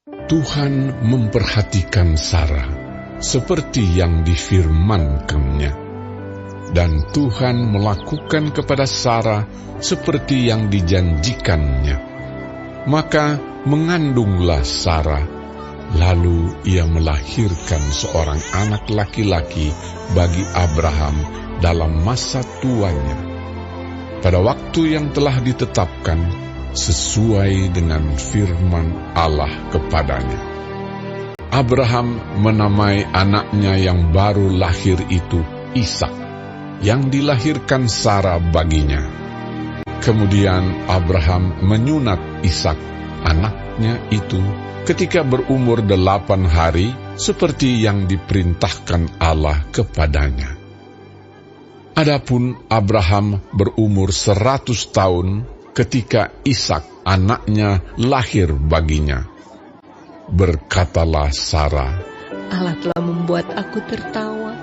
Tuhan memperhatikan Sarah seperti yang difirmankannya, dan Tuhan melakukan kepada Sarah seperti yang dijanjikannya. Maka mengandunglah Sarah, lalu ia melahirkan seorang anak laki-laki bagi Abraham dalam masa tuanya, pada waktu yang telah ditetapkan sesuai dengan firman Allah kepadanya. Abraham menamai anaknya yang baru lahir itu Ishak, yang dilahirkan Sarah baginya. Kemudian Abraham menyunat Ishak, anaknya itu, ketika berumur 8 hari, seperti yang diperintahkan Allah kepadanya. Adapun Abraham berumur 100 tahun ketika Ishak, anaknya, lahir baginya. Berkatalah Sarah, Allah telah membuat aku tertawa.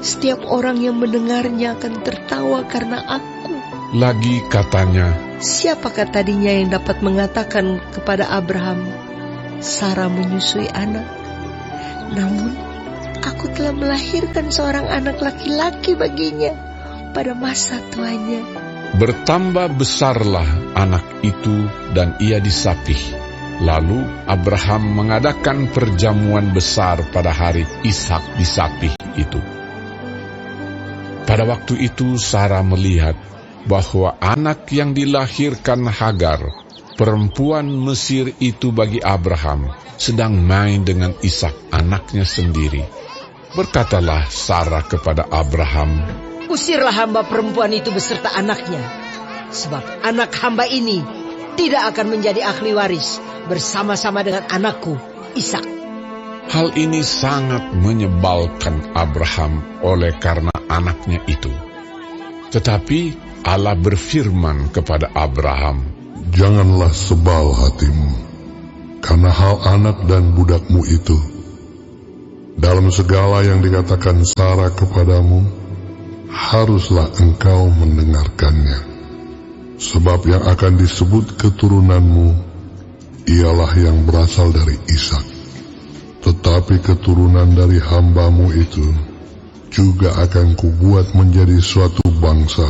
Setiap orang yang mendengarnya akan tertawa karena aku. Lagi katanya, siapakah tadinya yang dapat mengatakan kepada Abraham, Sarah menyusui anak? Namun, aku telah melahirkan seorang anak laki-laki baginya pada masa tuanya. Bertambah besarlah anak itu dan ia disapih. Lalu Abraham mengadakan perjamuan besar pada hari Ishak disapih itu. Pada waktu itu Sarah melihat bahwa anak yang dilahirkan Hagar, perempuan Mesir itu bagi Abraham, sedang main dengan Ishak anaknya sendiri. Berkatalah Sarah kepada Abraham, usirlah hamba perempuan itu beserta anaknya, sebab anak hamba ini tidak akan menjadi ahli waris bersama-sama dengan anakku Ishak. Hal ini sangat menyebalkan Abraham oleh karena anaknya itu. Tetapi Allah berfirman kepada Abraham, janganlah sebal hatimu karena hal anak dan budakmu itu. Dalam segala yang dikatakan Sarah kepadamu, haruslah engkau mendengarkannya. Sebab yang akan disebut keturunanmu ialah yang berasal dari Ishak. Tetapi keturunan dari hambamu itu juga akan kubuat menjadi suatu bangsa,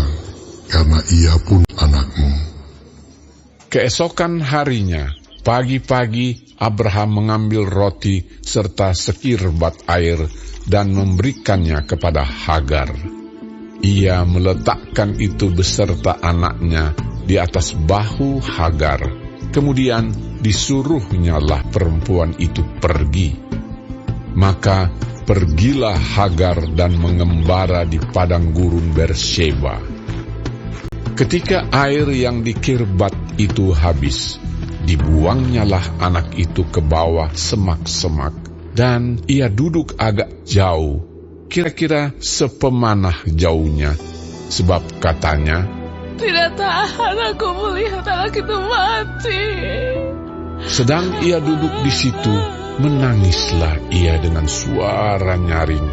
karena ia pun anakmu. Keesokan harinya, pagi-pagi Abraham mengambil roti serta sekirbat air dan memberikannya kepada Hagar. Ia meletakkan itu beserta anaknya di atas bahu Hagar. Kemudian disuruhnyalah perempuan itu pergi. Maka pergilah Hagar dan mengembara di padang gurun Beersheba. Ketika air yang dikirbat itu habis, dibuangnyalah anak itu ke bawah semak-semak, dan ia duduk agak jauh, kira-kira sepemanah jauhnya, sebab katanya, tidak tahan aku melihat anak itu mati. Sedang ia duduk di situ, menangislah ia dengan suara nyaring.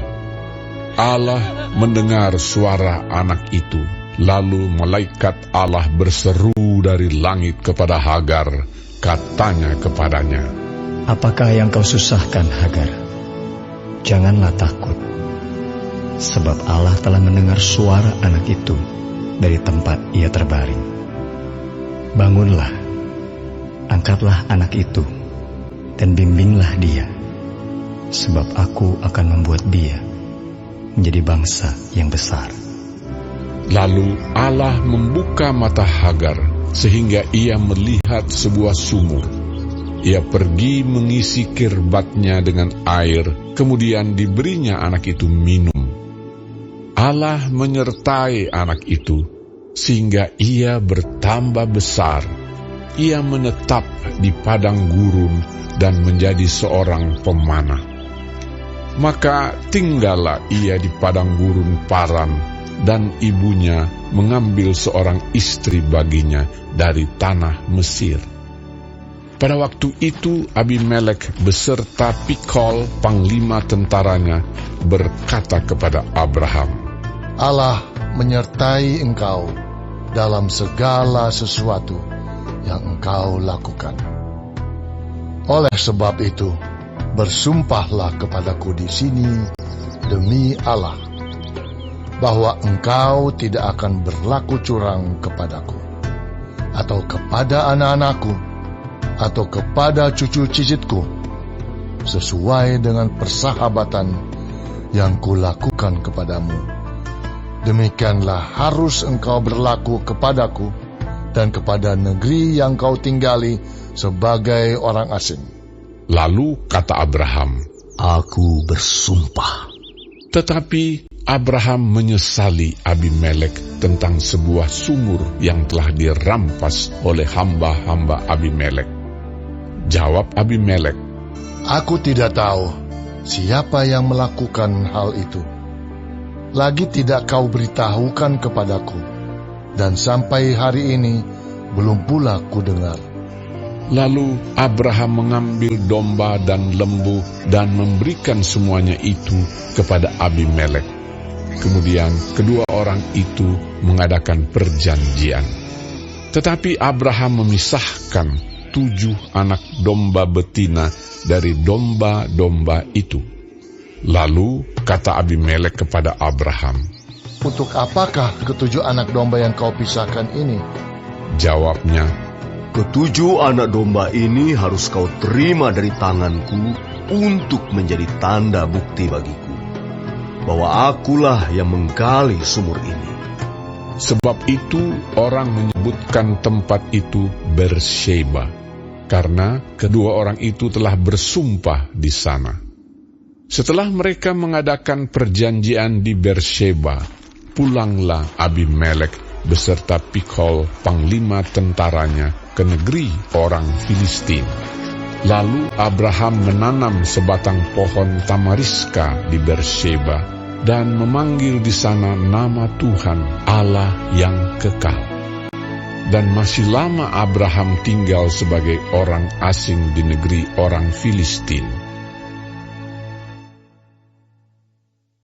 Allah mendengar suara anak itu. Lalu malaikat Allah berseru dari langit kepada Hagar, katanya kepadanya, apakah yang kau susahkan, Hagar? Janganlah takut, sebab Allah telah mendengar suara anak itu dari tempat ia terbaring. Bangunlah, angkatlah anak itu, dan bimbinglah dia, sebab aku akan membuat dia menjadi bangsa yang besar. Lalu Allah membuka mata Hagar, sehingga ia melihat sebuah sumur. Ia pergi mengisi kirbatnya dengan air, kemudian diberinya anak itu minum. Allah menyertai anak itu, sehingga ia bertambah besar. Ia menetap di padang gurun dan menjadi seorang pemanah. Maka tinggallah ia di padang gurun Paran, dan ibunya mengambil seorang istri baginya dari tanah Mesir. Pada waktu itu Abimelek beserta Pikol, panglima tentaranya, berkata kepada Abraham, Allah menyertai engkau dalam segala sesuatu yang engkau lakukan. Oleh sebab itu, bersumpahlah kepadaku di sini demi Allah, bahwa engkau tidak akan berlaku curang kepadaku, atau kepada anak-anakku, atau kepada cucu cicitku, sesuai dengan persahabatan yang kulakukan kepadamu. Demikianlah harus engkau berlaku kepadaku dan kepada negeri yang kau tinggali sebagai orang asing. Lalu kata Abraham, Aku bersumpah. tetapi Abraham menyesali Abimelek tentang sebuah sumur yang telah dirampas oleh hamba-hamba Abimelek. Jawab Abimelek, Aku tidak tahu siapa yang melakukan hal itu. Lagi tidak kau beritahukan kepadaku, dan sampai hari ini belum pula ku dengar. Lalu Abraham mengambil domba dan lembu dan memberikan semuanya itu kepada Abimelek. Kemudian kedua orang itu mengadakan perjanjian. Tetapi Abraham memisahkan 7 anak domba betina dari domba-domba itu. Lalu kata Abimelek kepada Abraham, Untuk apakah ke-7 anak domba yang kau pisahkan ini? Jawabnya, Ke-7 anak domba ini harus kau terima dari tanganku untuk menjadi tanda bukti bagiku, bahwa akulah yang menggali sumur ini. sebab itu orang menyebutkan tempat itu Bersheba, karena kedua orang itu telah bersumpah di sana. Setelah mereka mengadakan perjanjian di Bersheba, pulanglah Abimelek beserta Pikhol, panglima tentaranya, ke negeri orang Filistin. Lalu Abraham menanam sebatang pohon tamariska di Bersheba dan memanggil di sana nama Tuhan Allah yang kekal. Dan masih lama Abraham tinggal sebagai orang asing di negeri orang Filistin.